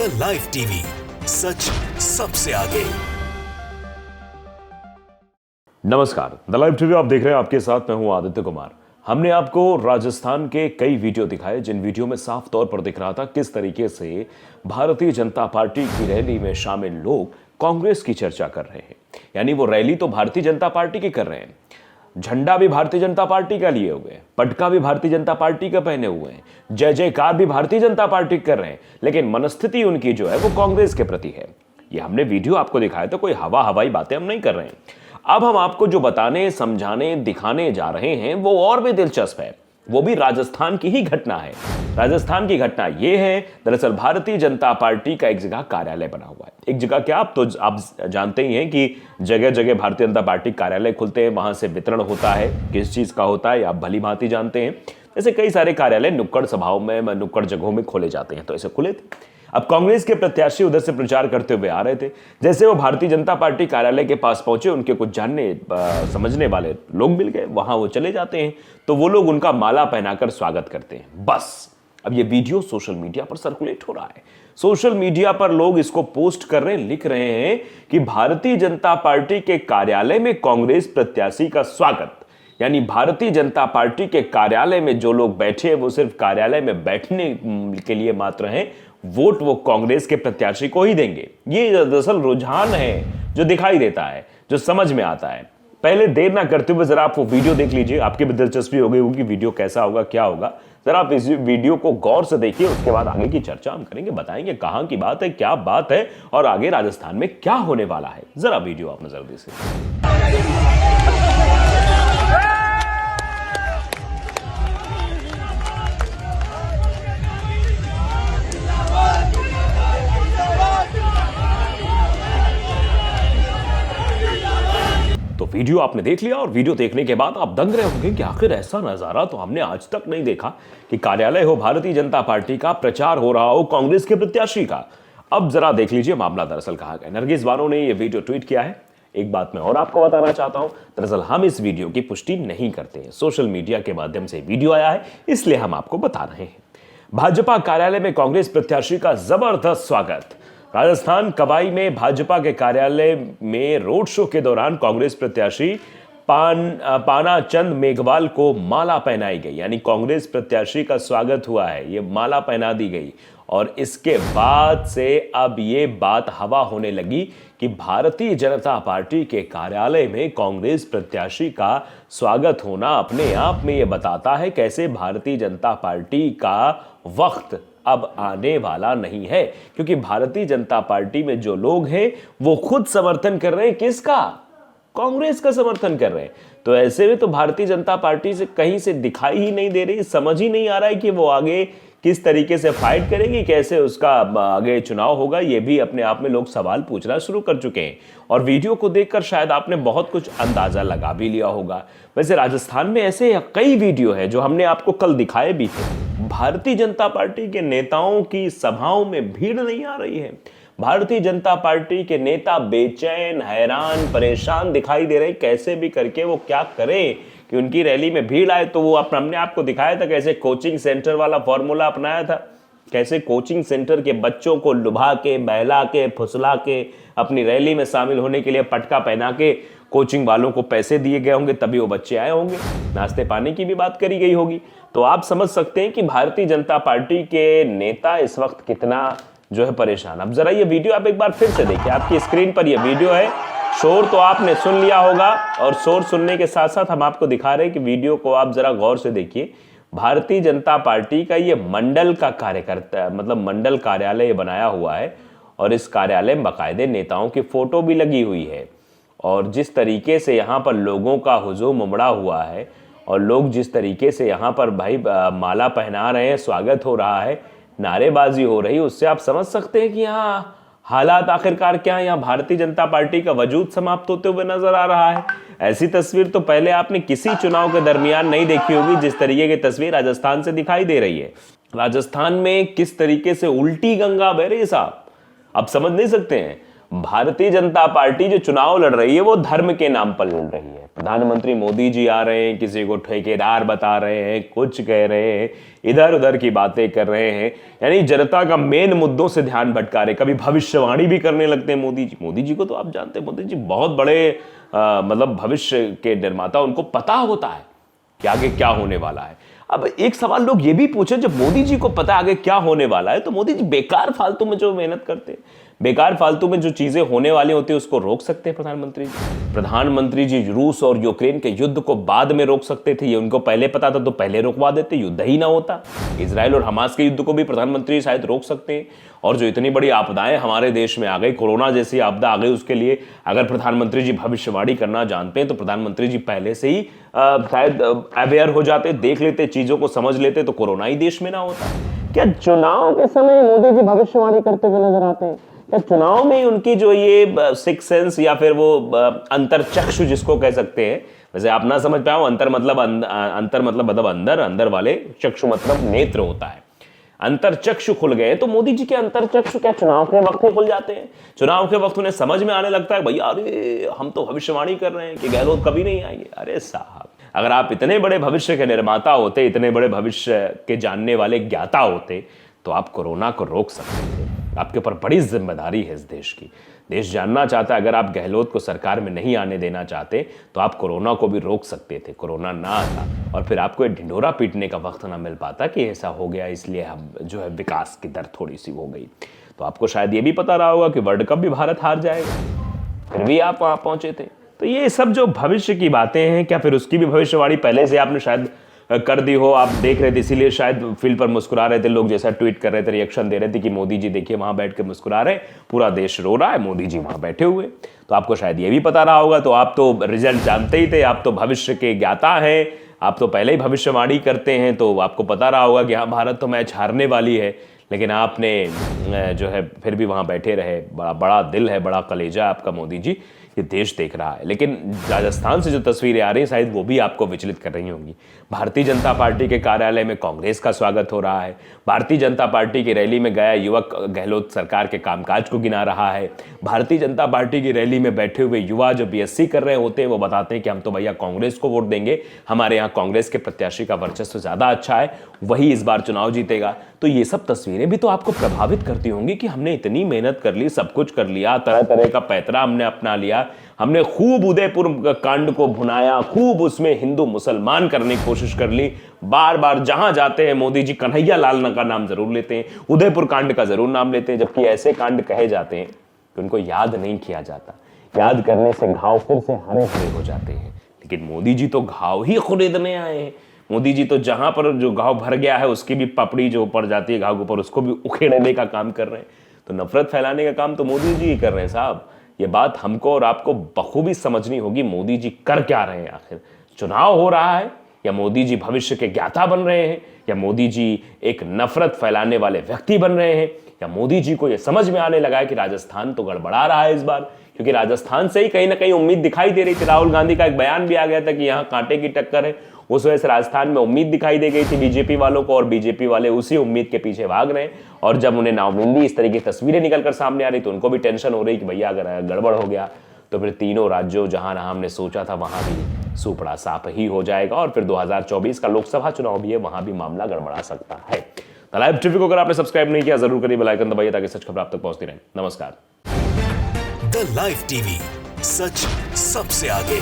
The live TV, सच सबसे आगे। नमस्कार, द लाइव टीवी आप देख रहे हैं। आपके साथ मैं हूं आदित्य कुमार। हमने आपको राजस्थान के कई वीडियो दिखाए जिन वीडियो में साफ तौर पर दिख रहा था किस तरीके से भारतीय जनता पार्टी की रैली में शामिल लोग कांग्रेस की चर्चा कर रहे हैं। यानी वो रैली तो भारतीय जनता पार्टी की कर रहे हैं, झंडा भी भारतीय जनता पार्टी का लिए हुए हैं, पटका भी भारतीय जनता पार्टी का पहने हुए हैं, जय जयकार भी भारतीय जनता पार्टी कर रहे हैं, लेकिन मनस्थिति उनकी जो है वो कांग्रेस के प्रति है। ये हमने वीडियो आपको दिखाया तो कोई हवाई बातें हम नहीं कर रहे हैं। अब हम आपको जो बताने, समझाने, दिखाने जा रहे हैं वो और भी दिलचस्प है। वो भी राजस्थान की ही घटना है। राजस्थान की घटना यह है, दरअसल भारतीय जनता पार्टी का एक जगह कार्यालय बना हुआ है। एक जगह क्या, आप जानते ही हैं कि जगह जगह भारतीय जनता पार्टी कार्यालय खुलते हैं, वहां से वितरण होता है। किस चीज का होता है आप भली भांति जानते हैं। ऐसे कई सारे कार्यालय नुक्कड़ सभाओं में, नुक्कड़ जगहों में खोले जाते हैं, तो ऐसे खुले थे। अब कांग्रेस के प्रत्याशी उधर से प्रचार करते हुए आ रहे थे। जैसे वो भारतीय जनता पार्टी कार्यालय के पास पहुंचे, उनके कुछ जानने समझने वाले लोग मिल गए, वहां वो चले जाते हैं तो वो लोग उनका माला पहनाकर स्वागत करते हैं। बस अब ये वीडियो सोशल मीडिया पर सर्कुलेट हो रहा है। सोशल मीडिया पर लोग इसको पोस्ट कर रहे हैं, लिख रहे हैं कि भारतीय जनता पार्टी के कार्यालय में कांग्रेस प्रत्याशी का स्वागत। यानी भारतीय जनता पार्टी के कार्यालय में जो लोग बैठे हैं वो सिर्फ कार्यालय में बैठने के लिए मात्र हैं, वोट वो कांग्रेस के प्रत्याशी को ही देंगे। ये दरअसल रुझान है जो दिखाई देता है, जो समझ में आता है। पहले देर ना करते हुए जरा आप वो वीडियो देख लीजिए, आपकी भी दिलचस्पी हो गई होगी वीडियो कैसा होगा, क्या होगा। जरा आप इस वीडियो को गौर से देखिए, उसके बाद आगे की चर्चा हम करेंगे, बताएंगे कहां की बात है, क्या बात है और आगे राजस्थान में क्या होने वाला है। जरा वीडियो आप नजर दीजिए। तो वीडियो आपने देख लिया और वीडियो देखने के बाद आप दंग रहे होंगे कि आखिर ऐसा नजारा तो हमने आज तक नहीं देखा कि कार्यालय हो भारतीय जनता पार्टी का, प्रचार हो रहा हो कांग्रेस के प्रत्याशी का। अब जरा देख लीजिए मामला दरअसल कहां गया। नरगिस बानो ने यह वीडियो ट्वीट किया है। एक बात मैं और आपको बताना चाहता हूं, दरअसल हम इस वीडियो की पुष्टि नहीं करते हैं, सोशल मीडिया के माध्यम से वीडियो आया है इसलिए हम आपको बता रहे हैं। भाजपा कार्यालय में कांग्रेस प्रत्याशी का जबरदस्त स्वागत। राजस्थान कवाई में भाजपा के कार्यालय में रोड शो के दौरान कांग्रेस प्रत्याशी पाना चंद मेघवाल को माला पहनाई गई। यानी कांग्रेस प्रत्याशी का स्वागत हुआ है, ये माला पहना दी गई और इसके बाद से अब ये बात हवा होने लगी कि भारतीय जनता पार्टी के कार्यालय में कांग्रेस प्रत्याशी का स्वागत होना अपने आप में ये बताता है कैसे भारतीय जनता पार्टी का वक्त अब आने वाला नहीं है। क्योंकि भारतीय जनता पार्टी में जो लोग हैं वो खुद समर्थन कर रहे हैं, किसका? कांग्रेस का समर्थन कर रहे हैं। तो ऐसे में तो भारतीय जनता पार्टी से कहीं से दिखाई ही नहीं दे रही, समझ ही नहीं आ रहा है कि वो आगे किस तरीके से फाइट करेगी, कैसे उसका आगे चुनाव होगा। ये भी अपने आप में लोग सवाल पूछना शुरू कर चुके हैं और वीडियो को देखकर शायद आपने बहुत कुछ अंदाजा लगा भी लिया होगा। वैसे राजस्थान में ऐसे कई वीडियो है जो हमने आपको कल दिखाए भी थे। भारतीय जनता पार्टी के नेताओं की सभाओं में भीड़ नहीं आ रही है। भारतीय जनता पार्टी के नेता बेचैन, हैरान, परेशान दिखाई दे रहे हैं। कैसे भी करके वो क्या करें कि उनकी रैली में भीड़ आए। तो वो हमने आपको दिखाया था कैसे कोचिंग सेंटर वाला फॉर्मूला अपनाया था, कैसे कोचिंग सेंटर के बच्चों को लुभा के, बहला के, फुसला के अपनी रैली में शामिल होने के लिए पटका पहना के कोचिंग वालों को पैसे दिए गए होंगे, तभी वो बच्चे आए होंगे। नाश्ते पानी की भी बात करी गई होगी। तो आप समझ सकते हैं कि भारतीय जनता पार्टी के नेता इस वक्त कितना जो है परेशान। अब जरा ये वीडियो आप एक बार फिर से देखिए, आपकी स्क्रीन पर ये वीडियो है। शोर तो आपने सुन लिया होगा और शोर सुनने के साथ साथ हम आपको दिखा रहे हैं कि वीडियो को आप जरा गौर से देखिए। भारतीय जनता पार्टी का ये मंडल का कार्यकर्ता, मतलब मंडल कार्यालय बनाया हुआ है और इस कार्यालय में बाकायदे नेताओं की फोटो भी लगी हुई है। और जिस तरीके से यहाँ पर लोगों का हुजूम उमड़ा हुआ है और लोग जिस तरीके से यहाँ पर भाई माला पहना रहे हैं, स्वागत हो रहा है, नारेबाजी हो रही, उससे आप समझ सकते हैं कि यहाँ हालात आखिरकार क्या है। यहाँ भारतीय जनता पार्टी का वजूद समाप्त होते हुए नजर आ रहा है। ऐसी तस्वीर तो पहले आपने किसी चुनाव के दरमियान नहीं देखी होगी जिस तरीके की तस्वीर राजस्थान से दिखाई दे रही है। राजस्थान में किस तरीके से उल्टी गंगा बह रही है साहब, आप समझ नहीं सकते हैं। भारतीय जनता पार्टी जो चुनाव लड़ रही है वो धर्म के नाम पर लड़ रही है। प्रधानमंत्री मोदी जी आ रहे हैं, किसी को ठेकेदार बता रहे हैं, कुछ कह रहे हैं, इधर उधर की बातें कर रहे हैं, यानी जनता का मेन मुद्दों से ध्यान भटका रहे। कभी भविष्यवाणी भी करने लगते हैं मोदी जी। मोदी जी को तो आप जानते हैं, मोदी जी बहुत बड़े मतलब भविष्य के निर्माता, उनको पता होता है कि आगे क्या होने वाला है। अब एक सवाल लोग ये भी पूछे, जब मोदी जी को पता आगे क्या होने वाला है तो मोदी जी बेकार फालतू में जो मेहनत करते हैं, बेकार फालतू में जो चीजें होने वाली होती है उसको रोक सकते हैं प्रधानमंत्री जी। प्रधानमंत्री जी रूस और यूक्रेन के युद्ध को बाद में रोक सकते थे, ये उनको पहले पता था तो पहले रोकवा देते, युद्ध ही ना होता। इजराइल और हमास के युद्ध को भी प्रधानमंत्री शायद रोक सकते हैं। और जो इतनी बड़ी आपदाएं हमारे देश में आ गई, कोरोना जैसी आपदा आ गई, उसके लिए अगर प्रधानमंत्री जी भविष्यवाणी करना जानते हैं तो प्रधानमंत्री जी पहले से ही शायद अवेयर हो जाते, देख लेते, चीजों को समझ लेते तो कोरोना ही देश में ना होता। क्या चुनाव के समय मोदी जी भविष्यवाणी करते हुए नजर आते हैं? क्या चुनाव में उनकी जो ये सिक्स सेंस या फिर वो अंतरचक्षु जिसको कह सकते हैं, वैसे आप ना समझ पाओ, अंतर मतलब अंदर, अंदर वाले, चक्षु मतलब नेत्र होता है। अंतरचक्षु खुल गए तो मोदी जी के अंतरचक्षु क्या चुनाव के वक्त में खुल जाते हैं? चुनाव के वक्त उन्हें समझ में आने लगता है भैया अरे हम तो भविष्यवाणी कर रहे हैं कि गहलोत कभी नहीं आएंगे। अरे साहब, अगर आप इतने बड़े भविष्य के निर्माता होते, इतने बड़े भविष्य के जानने वाले ज्ञाता होते तो आप कोरोना को रोक सकते थे। आपके ऊपर बड़ी जिम्मेदारी है इस देश की। देश जानना चाहता है, अगर आप गहलोत को सरकार में नहीं आने देना चाहते तो आप कोरोना को भी रोक सकते थे, कोरोना ना आता और फिर आपको एक ढिंढोरा पीटने का वक्त ना मिल पाता कि ऐसा हो गया इसलिए हम जो है विकास की दर थोड़ी सी हो गई। तो आपको शायद ये भी पता रहा होगा कि वर्ल्ड कप भी भारत हार जाएगा, फिर भी आप वहां पहुंचे थे। तो ये सब जो भविष्य की बातें हैं, क्या फिर उसकी भी भविष्यवाणी पहले से आपने शायद कर दी हो, आप देख रहे थे इसीलिए शायद फील्ड पर मुस्कुरा रहे थे लोग, जैसा ट्वीट कर रहे थे, रिएक्शन दे रहे थे कि मोदी जी देखिए वहां बैठ के मुस्कुरा रहे, पूरा देश रो रहा है, मोदी जी वहां बैठे हुए। तो आपको शायद ये भी पता रहा होगा। तो आप तो रिजल्ट जानते ही थे, आप तो भविष्य के ज्ञाता हैं, आप तो पहले ही भविष्यवाणी करते हैं, तो आपको पता रहा होगा कि हाँ भारत तो मैच हारने वाली है, लेकिन आपने जो है फिर भी वहां बैठे रहे। बड़ा दिल है, बड़ा कलेजा आपका मोदी जी, ये देश देख रहा है। लेकिन राजस्थान से जो तस्वीरें आ रही हैं शायद वो भी आपको विचलित कर रही होंगी। भारतीय जनता पार्टी के कार्यालय में कांग्रेस का स्वागत हो रहा है, भारतीय जनता पार्टी की रैली में गया युवक गहलोत सरकार के कामकाज को गिना रहा है, भारतीय जनता पार्टी की रैली में बैठे हुए युवा जो बीएससी कर रहे होते हैं वो बताते हैं कि हम तो भैया कांग्रेस को वोट देंगे, हमारे यहाँ कांग्रेस के प्रत्याशी का वर्चस्व ज्यादा अच्छा है, वही इस बार चुनाव जीतेगा। तो ये सब तस्वीरें भी तो आपको प्रभावित करती होंगी कि हमने इतनी मेहनत कर ली, सब कुछ कर लिया, तरह तरह का पैतरा हमने अपना लिया, हमने खूब उदयपुर कांड को भुनाया, खूब उसमें हिंदू मुसलमान करने की कोशिश कर ली, बार बार जहां जाते हैं मोदी जी कन्हैया लाल का नाम जरूर लेते हैं, उदयपुर कांड का जरूर नाम लेते हैं, जबकि ऐसे कांड कहे जाते हैं कि उनको याद नहीं किया जाता, याद करने से घाव फिर से हरे हरे हो जाते हैं। लेकिन मोदी जी तो घाव ही खरीदने आए हैं। मोदी जी तो जहां पर जो घाव भर गया है उसकी भी पपड़ी जो ऊपर जाती है घाव के ऊपर, उसको भी उखेड़ने का काम कर रहे हैं। तो नफरत फैलाने का काम तो मोदी जी ही कर रहे हैं साहब। ये बात हमको और आपको बखूबी समझनी होगी, मोदी जी कर क्या रहे हैं आखिर? चुनाव हो रहा है या मोदी जी भविष्य के ज्ञाता बन रहे हैं, या मोदी जी एक नफरत फैलाने वाले व्यक्ति बन रहे हैं, या मोदी जी को यह समझ में आने लगा है कि राजस्थान तो गड़बड़ा रहा है इस बार? क्योंकि राजस्थान से ही कहीं ना कहीं उम्मीद दिखाई दे रही थी। राहुल गांधी का एक बयान भी आ गया था कि यहाँ कांटे की टक्कर है, उस वजह से राजस्थान में उम्मीद दिखाई दे गई थी बीजेपी वालों को, और बीजेपी वाले उसी उम्मीद के पीछे भाग रहे हैं। और जब उन्हें नाउमीदी इस तरह की तस्वीरें निकलकर सामने आ रही तो उनको भी टेंशन हो रही कि भैया अगर गड़बड़ हो गया तो फिर तीनों राज्यों जहां ना हमने सोचा था वहां भी सुपड़ा साफ ही हो जाएगा, और फिर 2024 का लोकसभा चुनाव भी है, वहां भी मामला गड़बड़ा सकता है। लाइव टीवी को अगर आपने सब्सक्राइब नहीं किया जरूर करिए, बेल आइकन दबाइए ताकि सच खबर आप तक पहुंचती रहे। नमस्कार। द लाइव टीवी, सच सबसे आगे।